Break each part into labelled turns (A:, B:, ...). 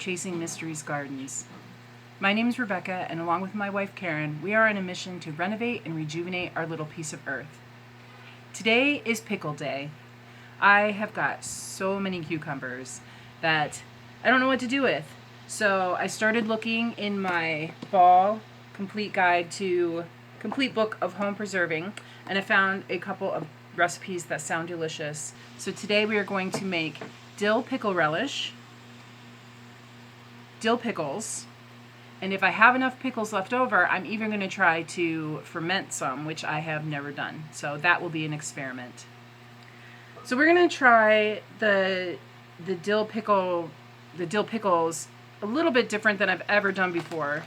A: Chasing Mysteries Gardens. My name is Rebecca, and along with my wife Karen, we are on a mission to renovate and rejuvenate our little piece of earth. Today is Pickle Day. I have got so many cucumbers that I don't know what to do with. So I started looking in my fall complete book of home preserving, and I found a couple of recipes that sound delicious. So today we are going to make dill pickle relish, dill pickles, and if I have enough pickles left over, I'm even going to try to ferment some, which I have never done. So that will be an experiment. So we're going to try the dill pickles a little bit different than I've ever done before.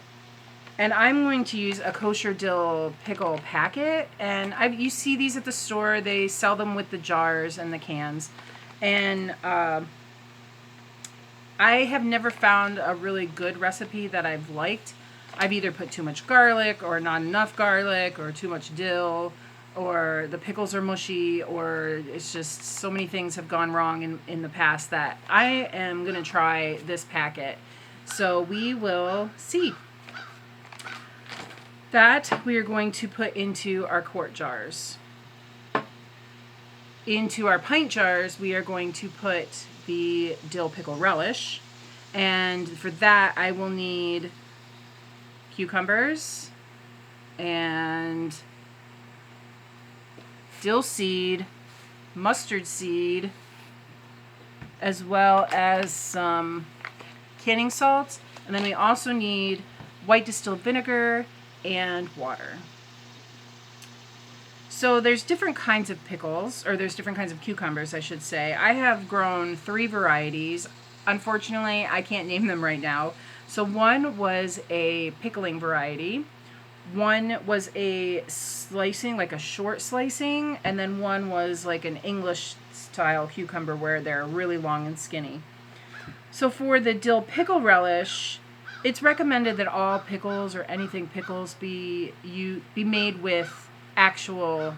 A: And I'm going to use a kosher dill pickle packet. And you see these at the store. They sell them with the jars and the cans. And I have never found a really good recipe that I've liked. I've either put too much garlic or not enough garlic or too much dill, or the pickles are mushy, or it's just so many things have gone wrong in the past that I am going to try this packet. So we will see. That we are going to put into our quart jars. Into our pint jars, we are going to put the dill pickle relish. And for that, I will need cucumbers and dill seed, mustard seed, as well as some canning salt. And then we also need white distilled vinegar and water. So there's different kinds of pickles, or there's different kinds of cucumbers, I should say. I have grown 3 varieties. Unfortunately, I can't name them right now. So one was a pickling variety, one was a slicing, like a short slicing, and then one was like an English style cucumber where they're really long and skinny. So for the dill pickle relish, it's recommended that all pickles or anything pickles be made with actual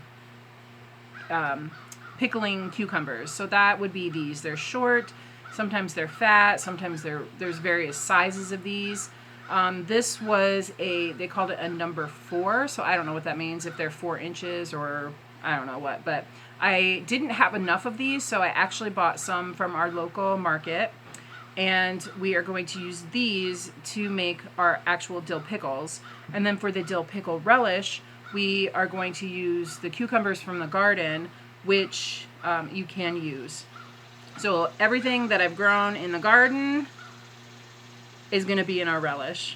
A: pickling cucumbers. So that would be these. They're short, sometimes they're fat, sometimes there's various sizes of these. This was they called it a number 4, so I don't know what that means, if they're 4 inches or I don't know what, but I didn't have enough of these, so I actually bought some from our local market. And we are going to use these to make our actual dill pickles. And then for the dill pickle relish, we are going to use the cucumbers from the garden, which you can use. So everything that I've grown in the garden is going to be in our relish.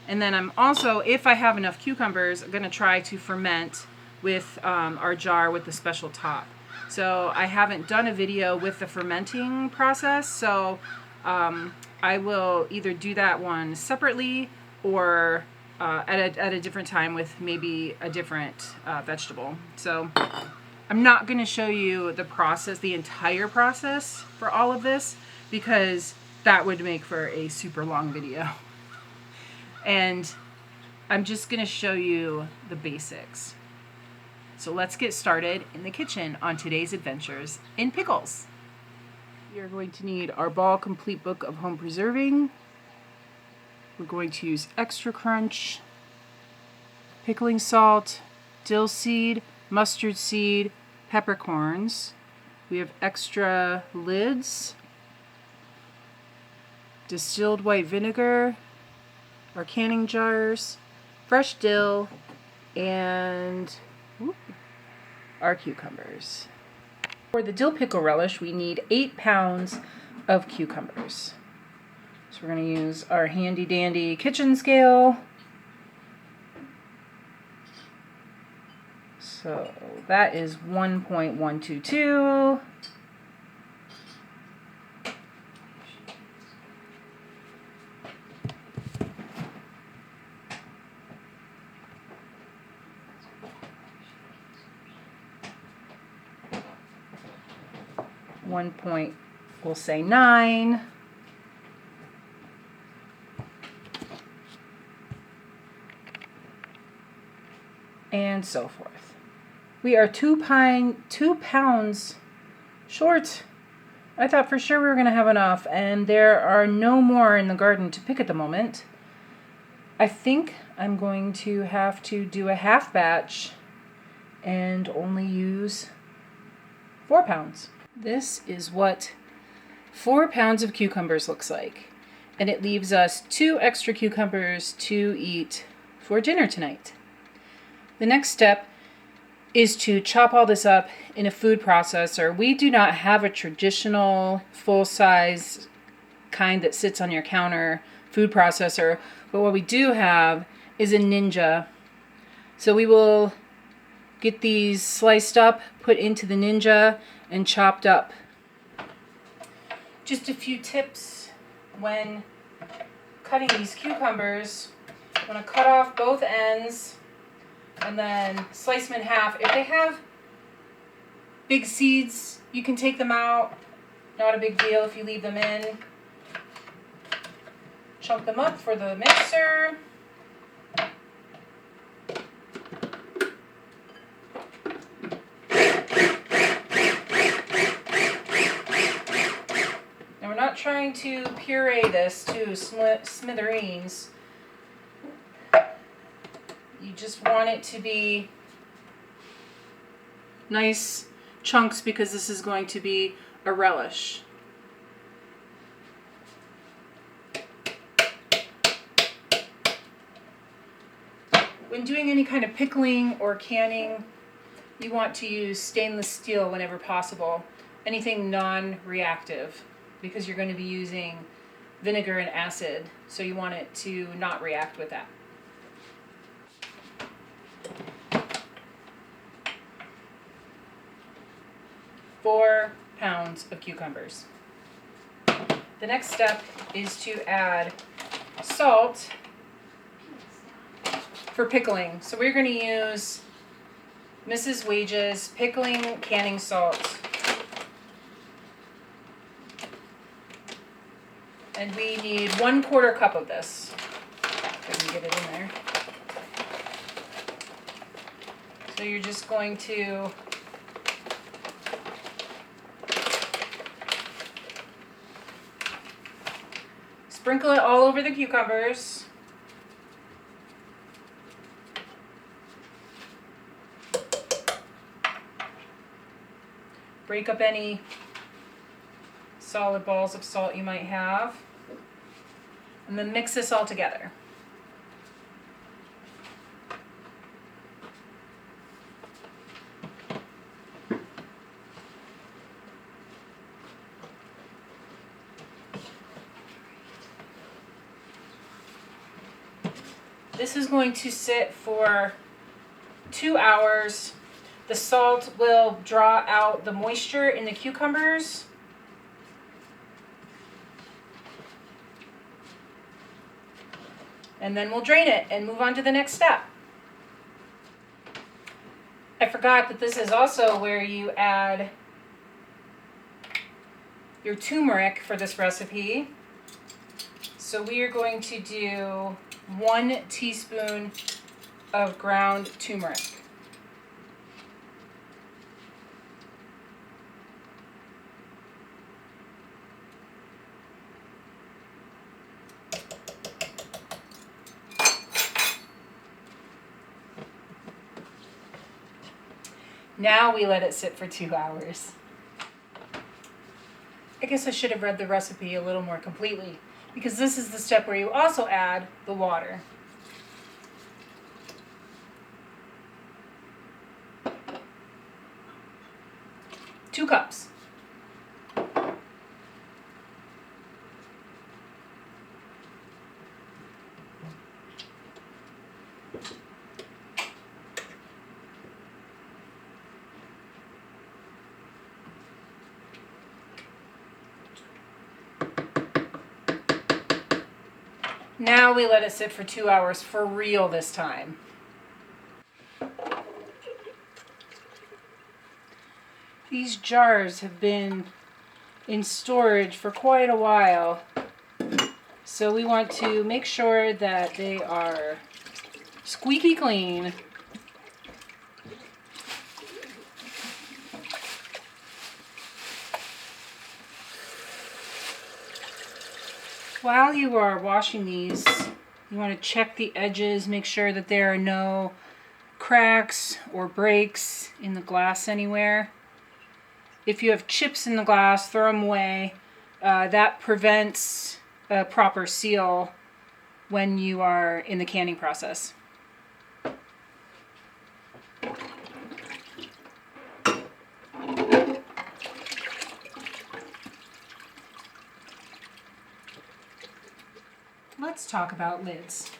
A: And then I'm also, if I have enough cucumbers, I'm going to try to ferment with our jar with the special top. So I haven't done a video with the fermenting process, so I will either do that one separately or at a different time with maybe a different vegetable. So I'm not going to show you the process, the entire process for all of this, because that would make for a super long video. And I'm just going to show you the basics. So let's get started in the kitchen on today's adventures in pickles. We are going to need our Ball Complete Book of Home Preserving. We're going to use Extra Crunch, pickling salt, dill seed, mustard seed, peppercorns. We have extra lids, distilled white vinegar, our canning jars, fresh dill, and our cucumbers. For the dill pickle relish, we need 8 pounds of cucumbers. So we're going to use our handy dandy kitchen scale. So that is 1.122. We'll say 9. And so forth. We are 2 pounds short I thought for sure we were going to have enough, and there are no more in the garden to pick at the moment. I think I'm going to have to do a half batch and only use 4 pounds. This is what 4 pounds of cucumbers looks like. And it leaves us 2 extra cucumbers to eat for dinner tonight. The next step is to chop all this up in a food processor. We do not have a traditional full-size kind that sits on your counter food processor, but what we do have is a Ninja. So we will get these sliced up, put into the Ninja, and chopped up. Just a few tips when cutting these cucumbers. You want to cut off both ends and then slice them in half. If they have big seeds, you can take them out. Not a big deal if you leave them in. Chunk them up for the mixer. Now we're not trying to puree this to smithereens. You just want it to be nice chunks because this is going to be a relish. When doing any kind of pickling or canning, you want to use stainless steel whenever possible. Anything non-reactive, because you're going to be using vinegar and acid, so you want it to not react with that. Four pounds of cucumbers. The next step is to add salt for pickling. So we're going to use Mrs. Wage's pickling canning salt. And we need 1/4 cup of this. If I can get it in there. So you're just going to sprinkle it all over the cucumbers. Break up any solid balls of salt you might have. And then mix this all together. This is going to sit for 2 hours. The salt will draw out the moisture in the cucumbers. And then we'll drain it and move on to the next step. I forgot that this is also where you add your turmeric for this recipe. So we are going to do 1 teaspoon of ground turmeric. Now we let it sit for 2 hours. I guess I should have read the recipe a little more completely, because this is the step where you also add the water. Two cups. Now we let it sit for 2 hours for real this time. These jars have been in storage for quite a while, so we want to make sure that they are squeaky clean. While you are washing these, you want to check the edges, make sure that there are no cracks or breaks in the glass anywhere. If you have chips in the glass, throw them away. That prevents a proper seal when you are in the canning process. Let's talk about lids.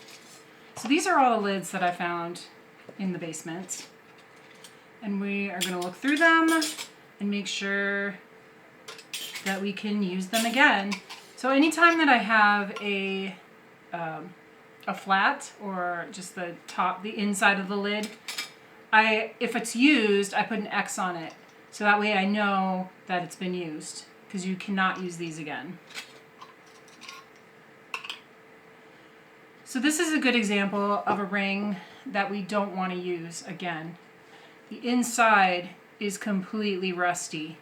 A: So these are all the lids that I found in the basement. And we are going to look through them and make sure that we can use them again. So anytime that I have a flat or just the top, the inside of the lid, if it's used, I put an X on it. So that way I know that it's been used, because you cannot use these again. So this is a good example of a ring that we don't want to use again. The inside is completely rusty,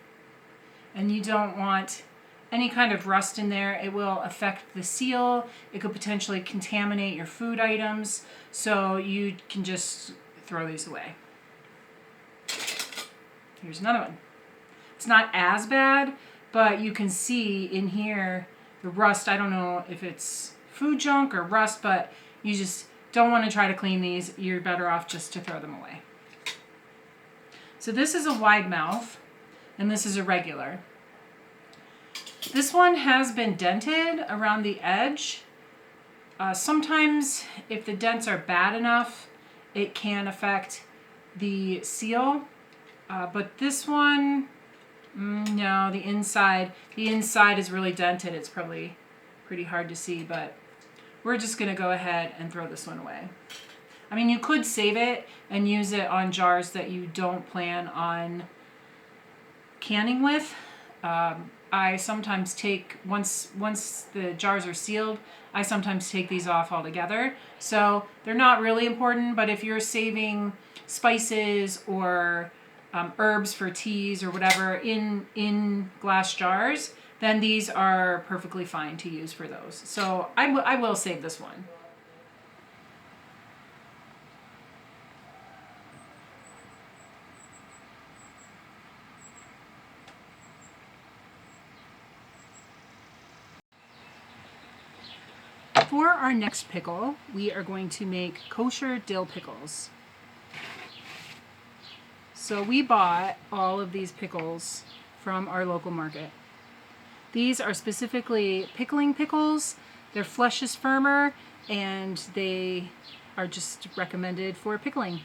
A: and you don't want any kind of rust in there. It will affect the seal. It could potentially contaminate your food items, so you can just throw these away. Here's another one. It's not as bad, but you can see in here the rust. I don't know if it's food junk or rust, but you just don't want to try to clean these. You're better off just to throw them away. So this is a wide mouth, and this is a regular. This one has been dented around the edge. Sometimes if the dents are bad enough, it can affect the seal. But this one, no, the inside is really dented. It's probably pretty hard to see, but we're just going to go ahead and throw this one away. I mean, you could save it and use it on jars that you don't plan on canning with. I sometimes take, once the jars are sealed, I sometimes take these off altogether. So they're not really important, but if you're saving spices or herbs for teas or whatever in glass jars, then these are perfectly fine to use for those. So I will save this one. For our next pickle, we are going to make kosher dill pickles. So we bought all of these pickles from our local market. These are specifically pickling pickles. Their flesh is firmer, and they are just recommended for pickling.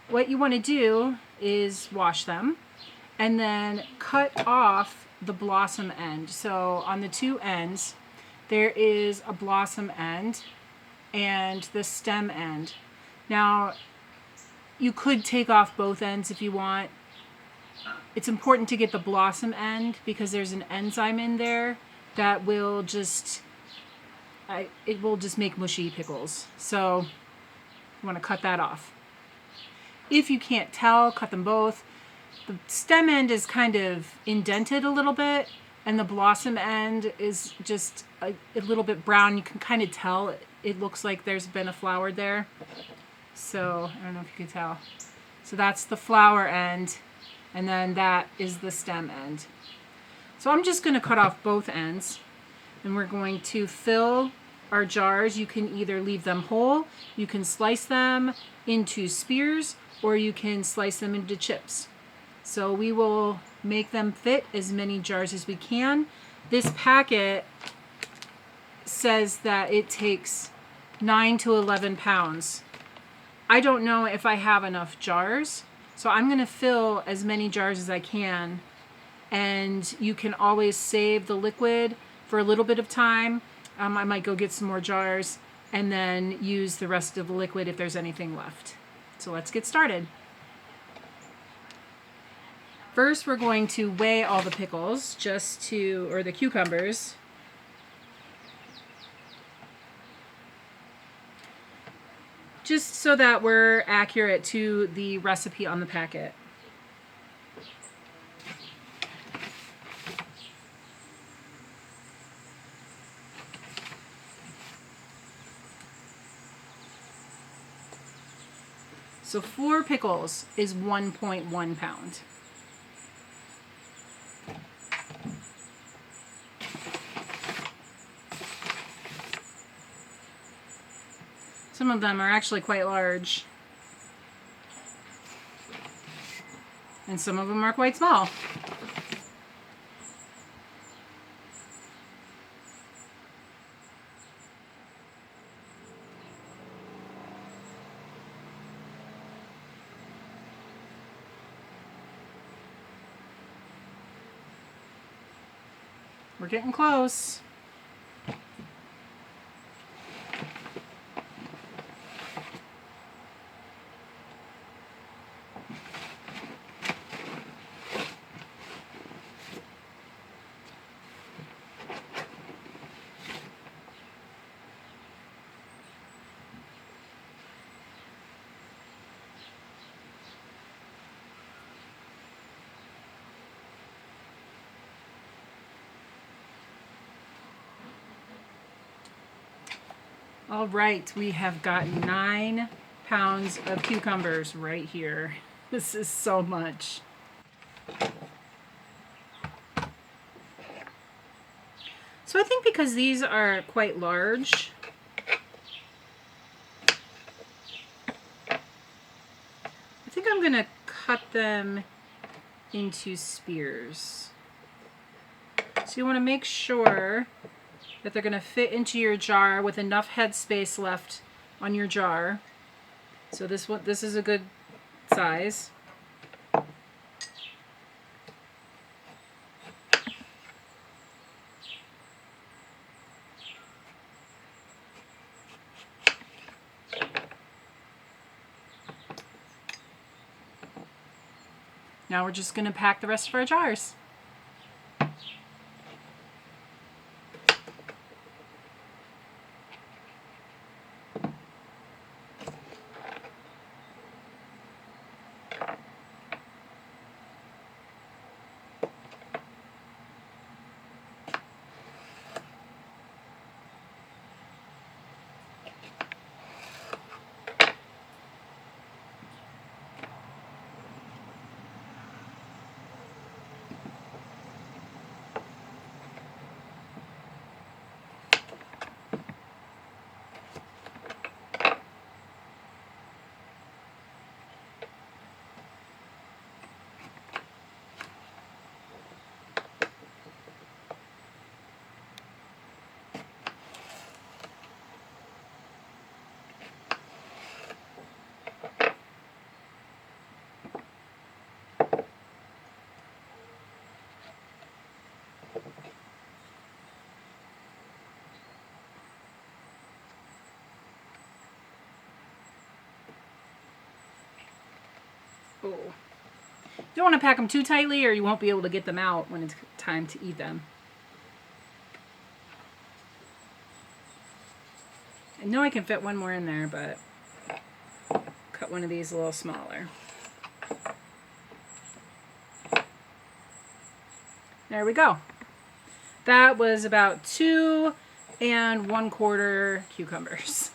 A: What you want to do is wash them and then cut off the blossom end. So on the two ends, there is a blossom end and the stem end. Now, you could take off both ends if you want. It's important to get the blossom end because there's an enzyme in there that will just make mushy pickles. So you want to cut that off. If you can't tell, cut them both. The stem end is kind of indented a little bit, and the blossom end is just a little bit brown. You can kind of tell it looks like there's been a flower there. So I don't know if you can tell. So that's the flower end, and then that is the stem end. So I'm just going to cut off both ends, and we're going to fill our jars. You can either leave them whole, you can slice them into spears, or you can slice them into chips. So we will make them fit as many jars as we can. This packet says that it takes 9 to 11 pounds. I don't know if I have enough jars, so I'm going to fill as many jars as I can, and you can always save the liquid for a little bit of time. I might go get some more jars and then use the rest of the liquid if there's anything left. So let's get started. First, we're going to weigh all the pickles or the cucumbers. Just so that we're accurate to the recipe on the packet. So 4 pickles is 1.1 pound. Some of them are actually quite large. And some of them are quite small. We're getting close. All right, we have got 9 pounds of cucumbers right here. This is so much. So I think because these are quite large, I think I'm gonna cut them into spears. So you wanna make sure that they're gonna fit into your jar with enough head space left on your jar. So this is a good size. Now we're just gonna pack the rest of our jars. Oh. You don't want to pack them too tightly or you won't be able to get them out when it's time to eat them. I know I can fit one more in there, but cut one of these a little smaller. There we go. That was about 2 1/4 cucumbers.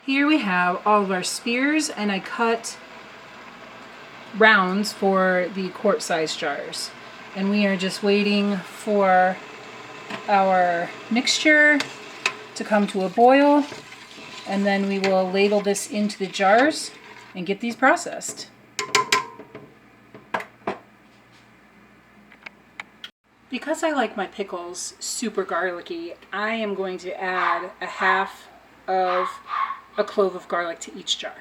A: Here we have all of our spears, and I cut rounds for the quart-size jars. And we are just waiting for our mixture to come to a boil, and then we will ladle this into the jars and get these processed. Because I like my pickles super garlicky, I am going to add a half of a clove of garlic to each jar.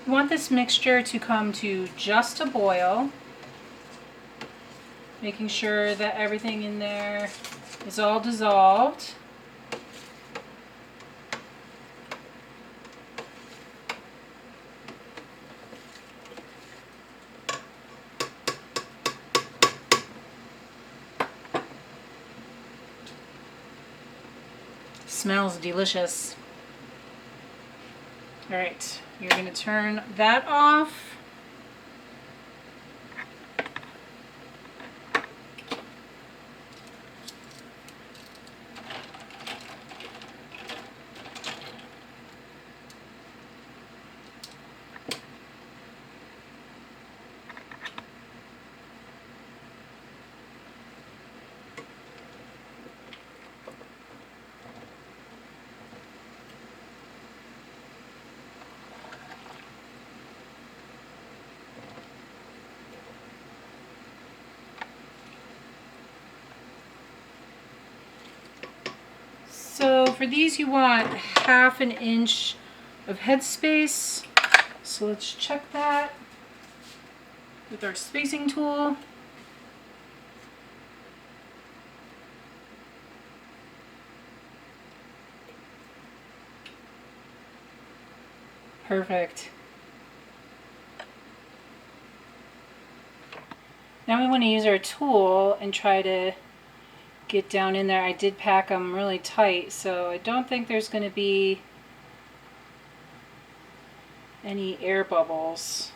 A: You want this mixture to come to just a boil, making sure that everything in there is all dissolved. Smells delicious. All right, you're going to turn that off. for these you want 1/2 inch of headspace. So let's check that with our spacing tool. Perfect. Now we want to use our tool and try to get down in there. I did pack them really tight, so I don't think there's going to be any air bubbles.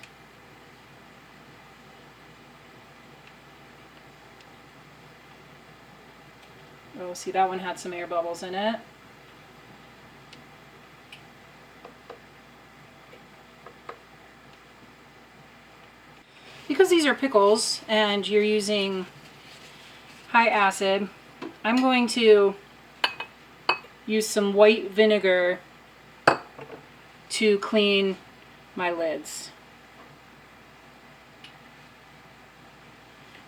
A: Oh, see, that one had some air bubbles in it. Because these are pickles and you're using high acid, I'm going to use some white vinegar to clean my lids.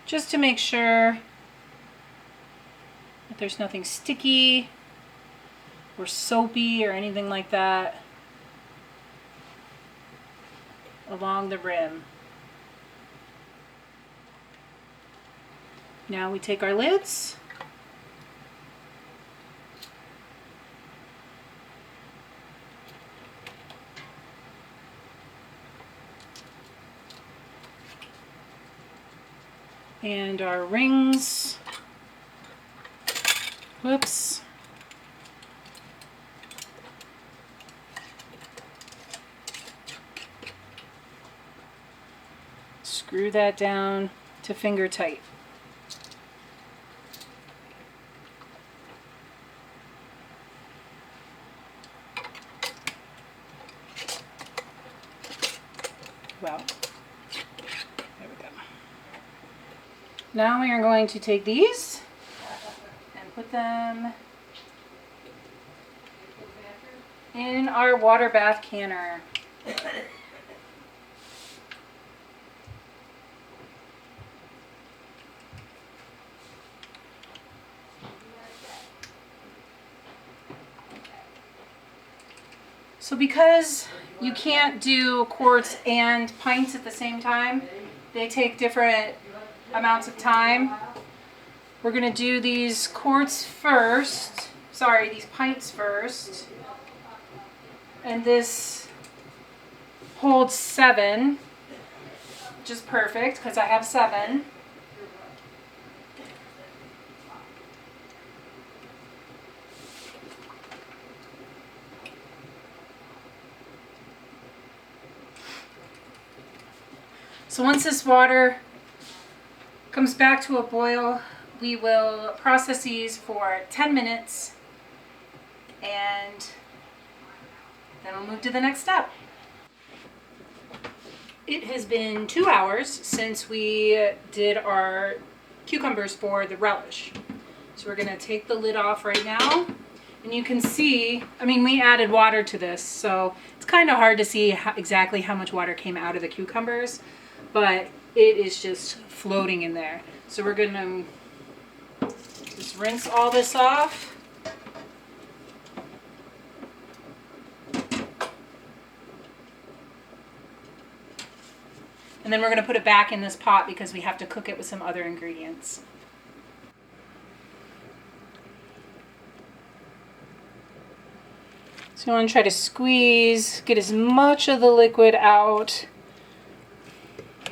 A: Just to make sure that there's nothing sticky or soapy or anything like that along the rim. Now we take our lids and our rings. Whoops. Screw that down to finger tight. Well, there we go. Now we are going to take these and put them in our water bath canner. So because you can't do quarts and pints at the same time, they take different amounts of time. We're going to do these quarts first, these pints first. And this holds 7, which is perfect because I have 7. So once this water comes back to a boil, we will process these for 10 minutes and then we'll move to the next step. It has been 2 hours since we did our cucumbers for the relish. So we're going to take the lid off right now. And you can see, we added water to this, so it's kind of hard to see exactly how much water came out of the cucumbers. But it is just floating in there. So we're going to just rinse all this off. And then we're going to put it back in this pot because we have to cook it with some other ingredients. So you want to try to squeeze, get as much of the liquid out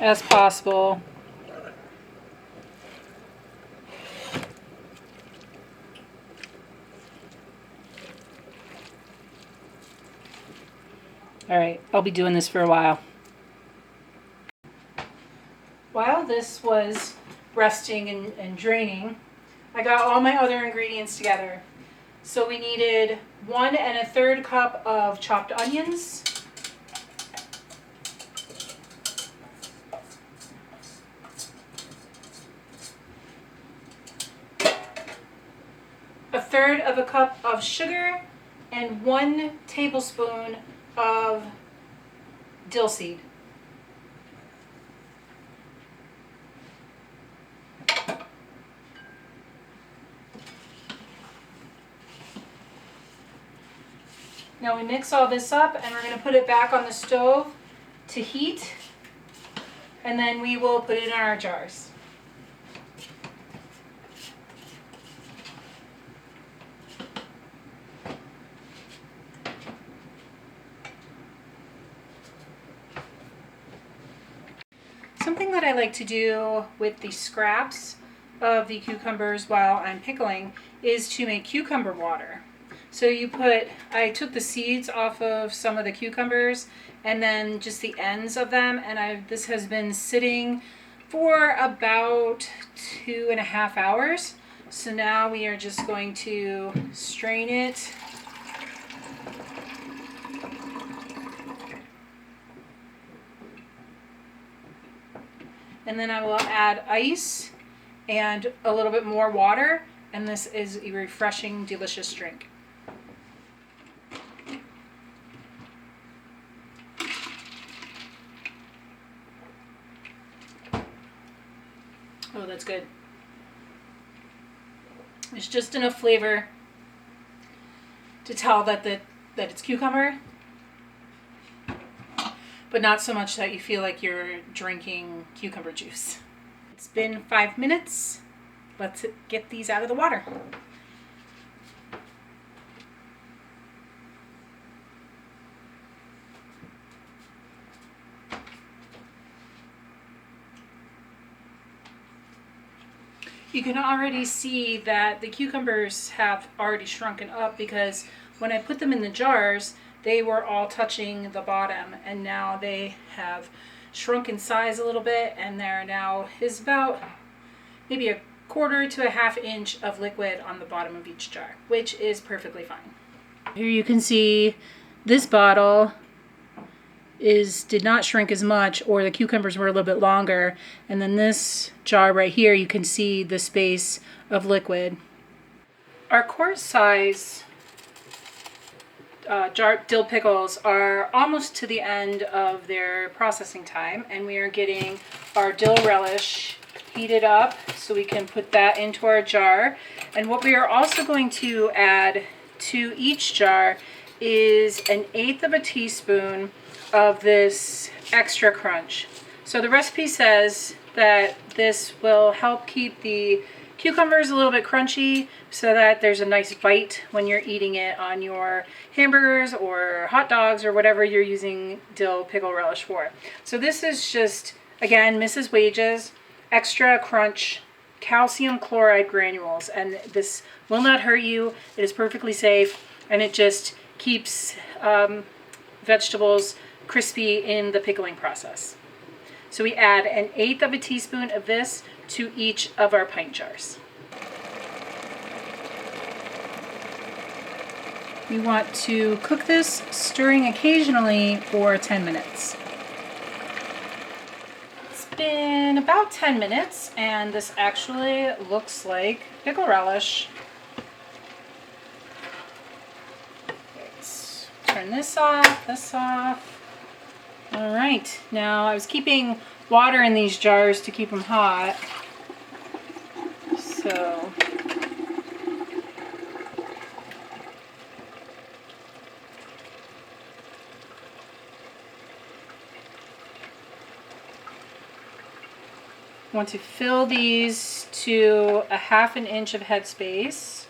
A: as possible. All right, I'll be doing this for a while. While this was resting and draining, I got all my other ingredients together. So we needed 1 1/3 cup of chopped onions, 1/3 cup of sugar, and 1 tablespoon of dill seed. Now we mix all this up and we're going to put it back on the stove to heat, and then we will put it in our jars. Something that I like to do with the scraps of the cucumbers while I'm pickling is to make cucumber water. So I took the seeds off of some of the cucumbers and then just the ends of them, and this has been sitting for about 2.5 hours. So now we are just going to strain it. And then I will add ice and a little bit more water, and this is a refreshing, delicious drink. Oh, that's good. There's just enough flavor to tell that it's cucumber, but not so much that you feel like you're drinking cucumber juice. It's been 5 minutes. Let's get these out of the water. You can already see that the cucumbers have already shrunken up, because when I put them in the jars, they were all touching the bottom, and now they have shrunk in size a little bit, and there now is about maybe 1/4 to 1/2 inch of liquid on the bottom of each jar, which is perfectly fine. Here you can see this bottle did not shrink as much, or the cucumbers were a little bit longer, and then this jar right here, you can see the space of liquid. Our quart size jar dill pickles are almost to the end of their processing time, and we are getting our dill relish heated up so we can put that into our jar. And what we are also going to add to each jar is 1/8 of a teaspoon of this extra crunch. So the recipe says that this will help keep the cucumbers a little bit crunchy so that there's a nice bite when you're eating it on your hamburgers or hot dogs or whatever you're using dill pickle relish for. So this is just, again, Mrs. Wages extra crunch calcium chloride granules, and this will not hurt you. It is perfectly safe, and it just keeps vegetables crispy in the pickling process. So we add 1/8 of a teaspoon of this to each of our pint jars. We want to cook this, stirring occasionally, for 10 minutes. It's been about 10 minutes, and this actually looks like pickle relish. Let's turn this off. All right, now I was keeping water in these jars to keep them hot. So I want to fill these to 1/2 inch of headspace.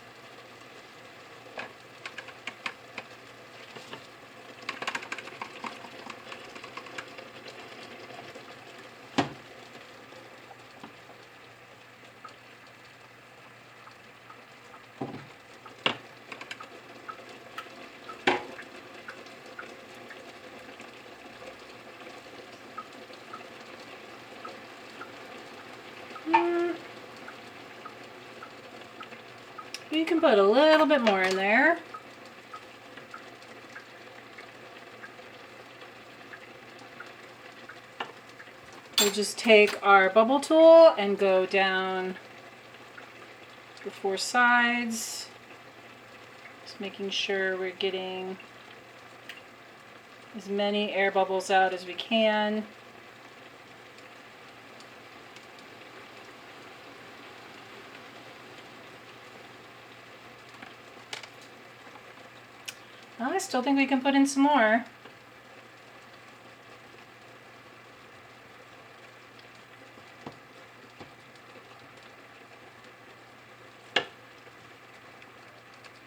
A: You can put a little bit more in there. We'll just take our bubble tool and go down the 4 sides, just making sure we're getting as many air bubbles out as we can. Well, I still think we can put in some more.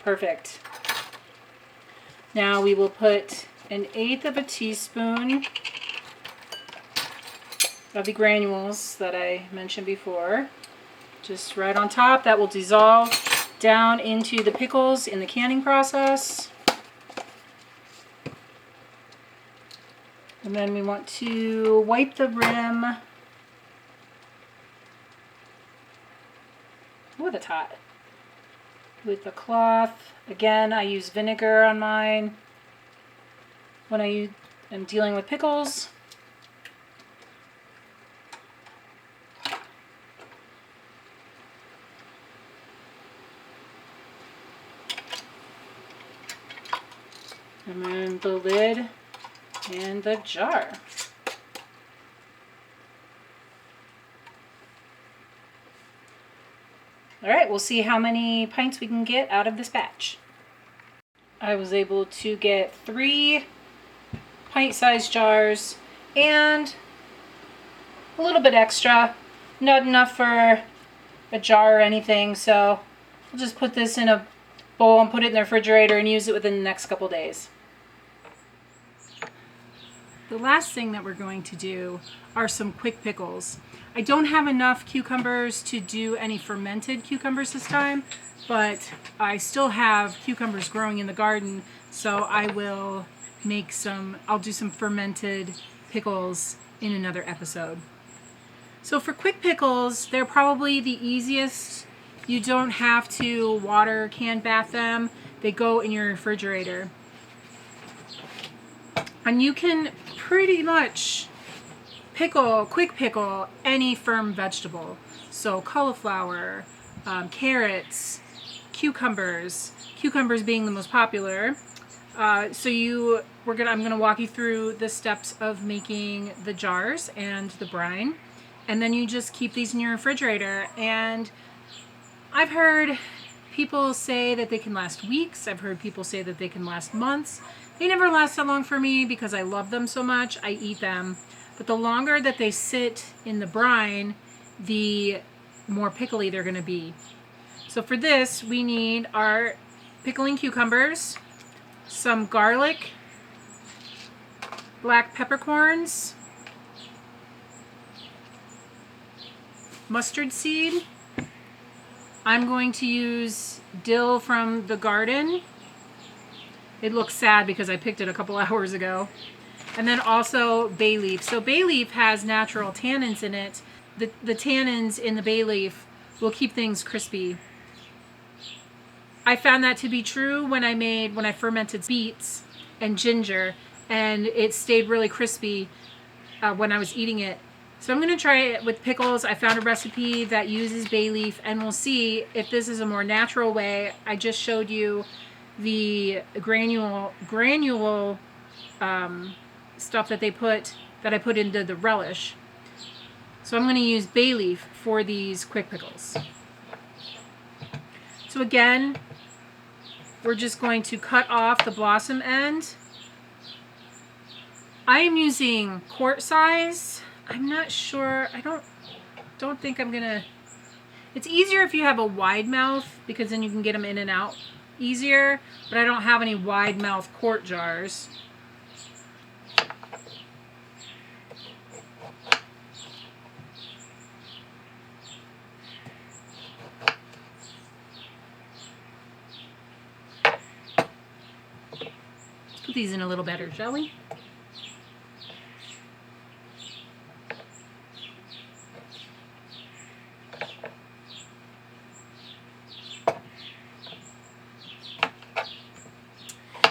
A: Perfect. Now we will put 1/8 of a teaspoon of the granules that I mentioned before. Just right on top. That will dissolve down into the pickles in the canning process. And then we want to wipe the rim. Ooh, that's hot. With the cloth. Again, I use vinegar on mine when I am dealing with pickles. And then the lid and the jar. All right, we'll see how many pints we can get out of this batch. I was able to get 3 pint-sized jars and a little bit extra. Not enough for a jar or anything, so I'll just put this in a bowl and put it in the refrigerator and use it within the next couple days. The last thing that we're going to do are some quick pickles. I don't have enough cucumbers to do any fermented cucumbers this time, but I still have cucumbers growing in the garden, so I will I'll do some fermented pickles in another episode. So for quick pickles, they're probably the easiest. You don't have to water can bath them. They go in your refrigerator. And you can pretty much quick pickle any firm vegetable. So cauliflower, carrots, cucumbers being the most popular. I'm gonna walk you through the steps of making the jars and the brine, and then you just keep these in your refrigerator. And I've heard people say that they can last weeks. I've heard people say that they can last months. They never last that long for me because I love them so much. I eat them. But the longer that they sit in the brine, the more pickly they're going to be. So for this, we need our pickling cucumbers, some garlic, black peppercorns, mustard seed. I'm going to use dill from the garden. It looks sad because I picked it a couple hours ago. And then also bay leaf. So bay leaf has natural tannins in it. The tannins in the bay leaf will keep things crispy. I found that to be true when I fermented beets and ginger, and it stayed really crispy when I was eating it. So I'm going to try it with pickles. I found a recipe that uses bay leaf, and we'll see if this is a more natural way. I just showed you the granule stuff that I put into the relish. So I'm going to use bay leaf for these quick pickles. So again, we're just going to cut off the blossom end. I am using quart size. I'm not sure. I don't think I'm gonna. It's easier if you have a wide mouth because then you can get them in and out easier. But I don't have any wide mouth quart jars. Let's put these in a little better, shall we?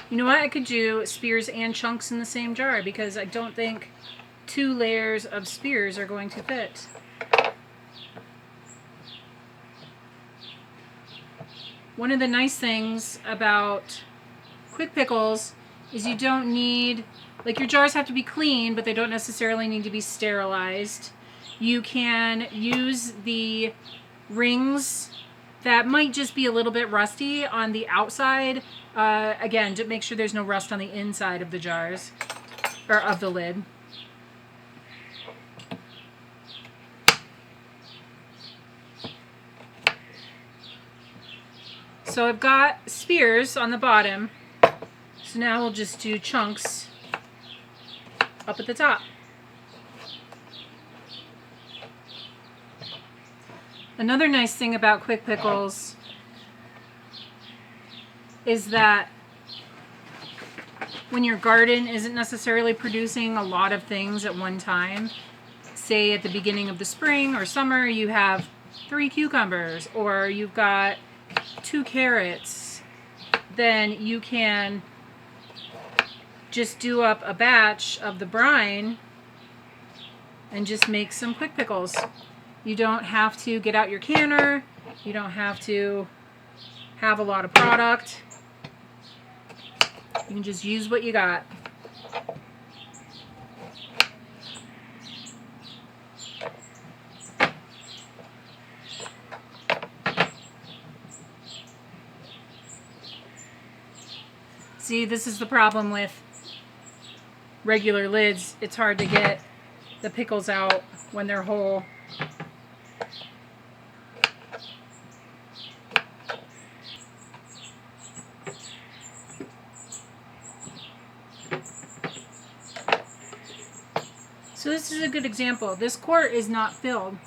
A: You know what? I could do spears and chunks in the same jar because I don't think 2 layers of spears are going to fit. One of the nice things about quick pickles is you don't need, like, your jars have to be clean, but they don't necessarily need to be sterilized. You can use the rings that might just be a little bit rusty on the outside. Again, to make sure there's no rust on the inside of the jars, or of the lid. So I've got spears on the bottom. So now we'll just do chunks up at the top. Another nice thing about quick pickles is that when your garden isn't necessarily producing a lot of things at one time, say at the beginning of the spring or summer you have 3 cucumbers or you've got 2 carrots, then you can just do up a batch of the brine and just make some quick pickles. You don't have to get out your canner. You don't have to have a lot of product. You can just use what you got. See, this is the problem with regular lids. It's hard to get the pickles out when they're whole. So this is a good example. This quart is not filled,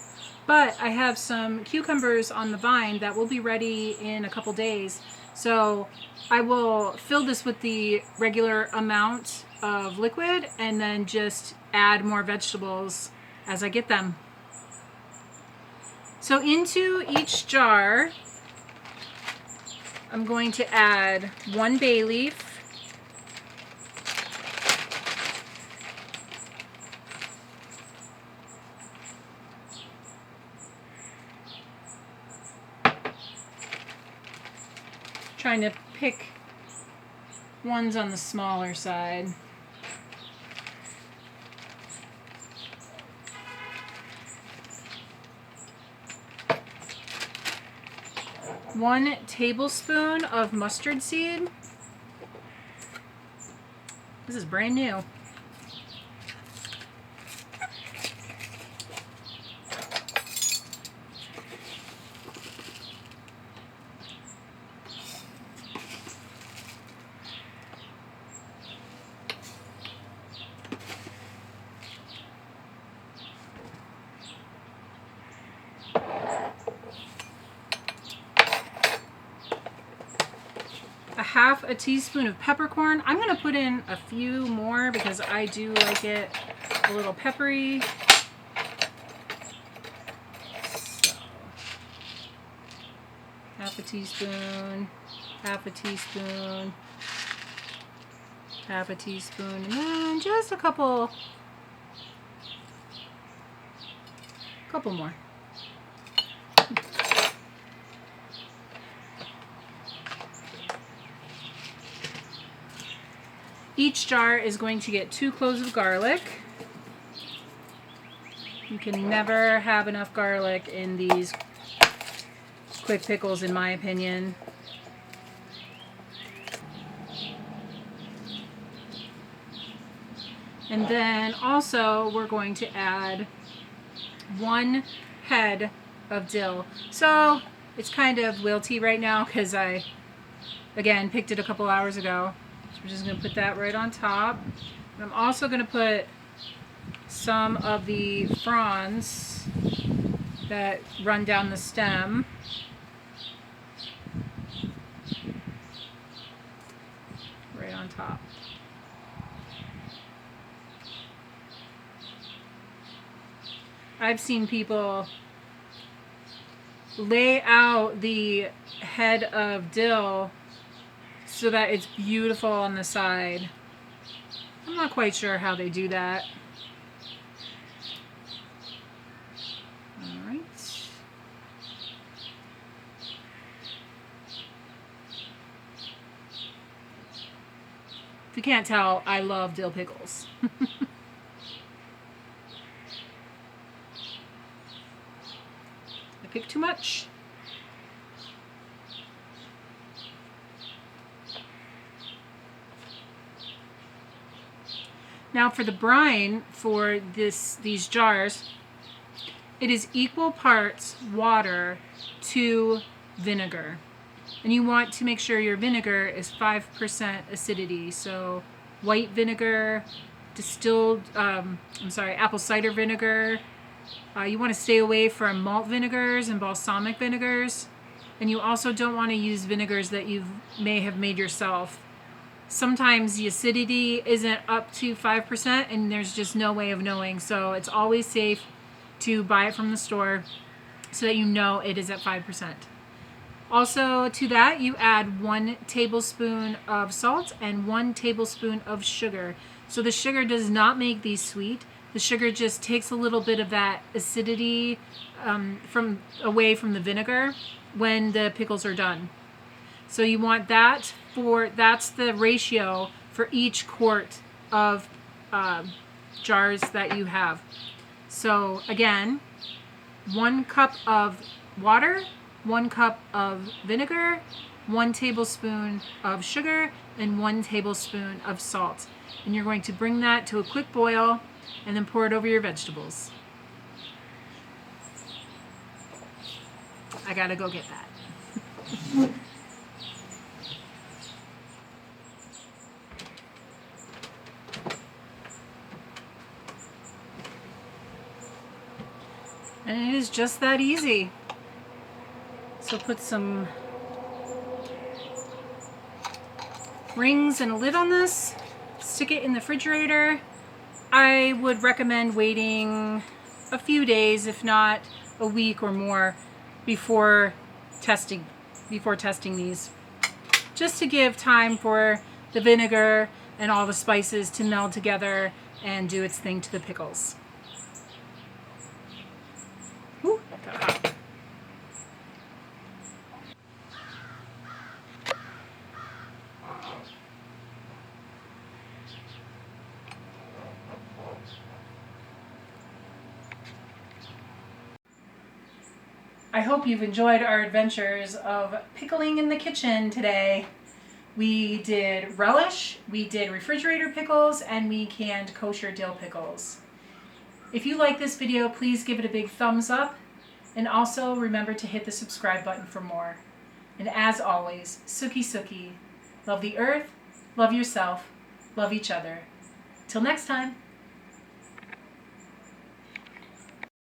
A: but I have some cucumbers on the vine that will be ready in a couple days. So I will fill this with the regular amount of liquid and then just add more vegetables as I get them. So into each jar, I'm going to add 1 bay leaf, trying to pick ones on the smaller side. One tablespoon of mustard seed. This is brand new. Half a teaspoon of peppercorn. I'm going to put in a few more because I do like it a little peppery. So, half a teaspoon, half a teaspoon, half a teaspoon, and then just a couple more. Each jar is going to get 2 cloves of garlic. You can never have enough garlic in these quick pickles, in my opinion. And then also we're going to add 1 head of dill. So it's kind of wilty right now because I, again, picked it a couple hours ago. We're just going to put that right on top. And I'm also going to put some of the fronds that run down the stem. Right on top. I've seen people lay out the head of dill so that it's beautiful on the side. I'm not quite sure how they do that. All right. If you can't tell, I love dill pickles. I picked too much. Now for the brine for these jars, it is equal parts water to vinegar. And you want to make sure your vinegar is 5% acidity. So white vinegar, apple cider vinegar. You want to stay away from malt vinegars and balsamic vinegars. And you also don't want to use vinegars that you may have made yourself. Sometimes the acidity isn't up to 5% and there's just no way of knowing. So it's always safe to buy it from the store so that you know it is at 5%. Also to that, you add 1 tablespoon of salt and 1 tablespoon of sugar. So the sugar does not make these sweet. The sugar just takes a little bit of that acidity away from the vinegar when the pickles are done. So you want that's the ratio for each quart of jars that you have. So again, 1 cup of water, 1 cup of vinegar, 1 tablespoon of sugar, and 1 tablespoon of salt. And you're going to bring that to a quick boil and then pour it over your vegetables. I gotta go get that. And it is just that easy. So put some rings and a lid on this, stick it in the refrigerator. I would recommend waiting a few days, if not a week or more, before testing these, just to give time for the vinegar and all the spices to meld together and do its thing to the pickles. Ooh, that got hot. I hope you've enjoyed our adventures of pickling in the kitchen today. We did relish, we did refrigerator pickles, and we canned kosher dill pickles. If you like this video, please give it a big thumbs up, and also remember to hit the subscribe button for more. And as always, Suki Suki, love the earth, love yourself, love each other. Till next time.